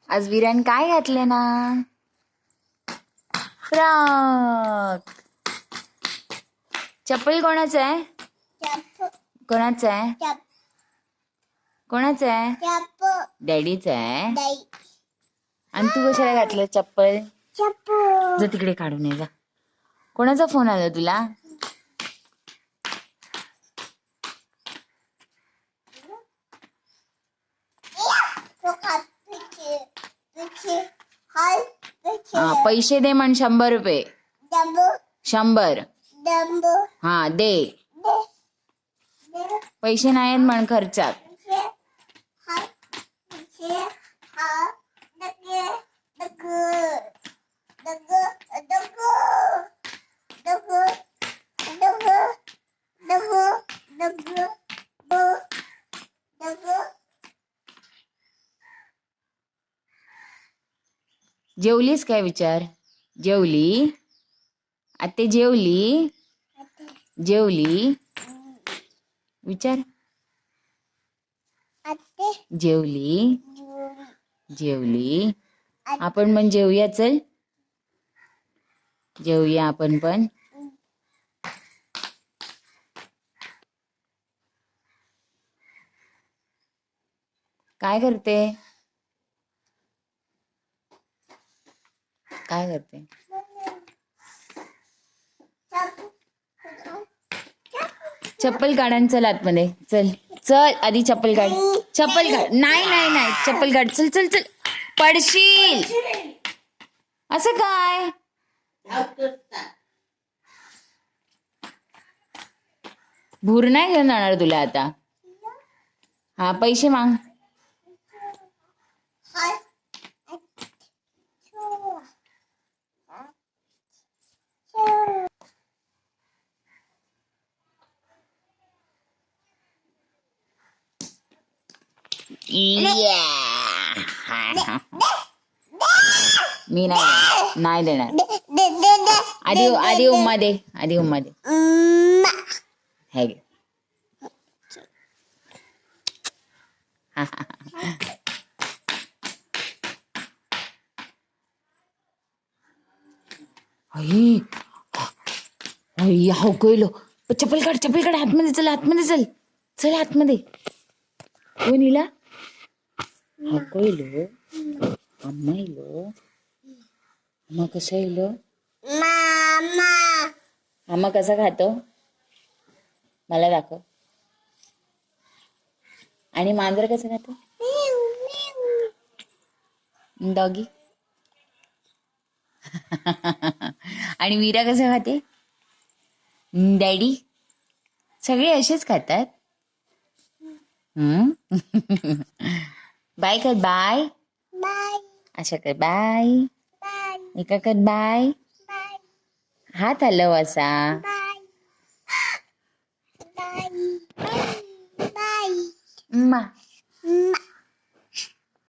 आज वीरान काय घातले ना? फ्रॉक. चप्पल कोणाचं आहे? कोणाचं आहे? कोणाचं आहे? डॅडीचं आहे. आणि तू कशाला घातलं चप्पल? जा तिकडे काढून ये जा. कोणाचा फोन आला तुला? पैसे दे म्हण 100 रुपये. 100. हा दे. पैसे नाहीत म्हण खर्चात. जेवलीस काय विचार? जेवली? आते जेवली? जेवली? विचार. जेवली? जेवली? आपण पण जेवूया. चल जेवूया आपण पण. काय करते? काय करते? चप्पल काढ आणि चल आतमध्ये. चल चल आधी चप्पल काढ. चप्पल काढ. नाही नाही नाही चप्पल काढ. चल चल चल. पडशील. असं काय? भूर नाही घेऊन जाणार तुला आता. हा पैसे माग. मी नाही देणार. आधी उम्मा दे. आधी उम्मा दे. हे घे. हो कळलं. चप्पल काढ. चप्पल काढ. आतमध्ये चल. आतमध्ये चल. चल आतमध्ये. कोण इला? हा कळलं. अम्मा इलो. अम्मा कसं इलो? अम्मा कसा खातो मला दाखव. आणि मांजर कसं खातो? डॉगी. आणि मीरा कसं खाते? डॅडी. सगळे असेच खातात. बाय कर. बाय. अशा कर. बाय. एका कर. बाय. हात हलव असा.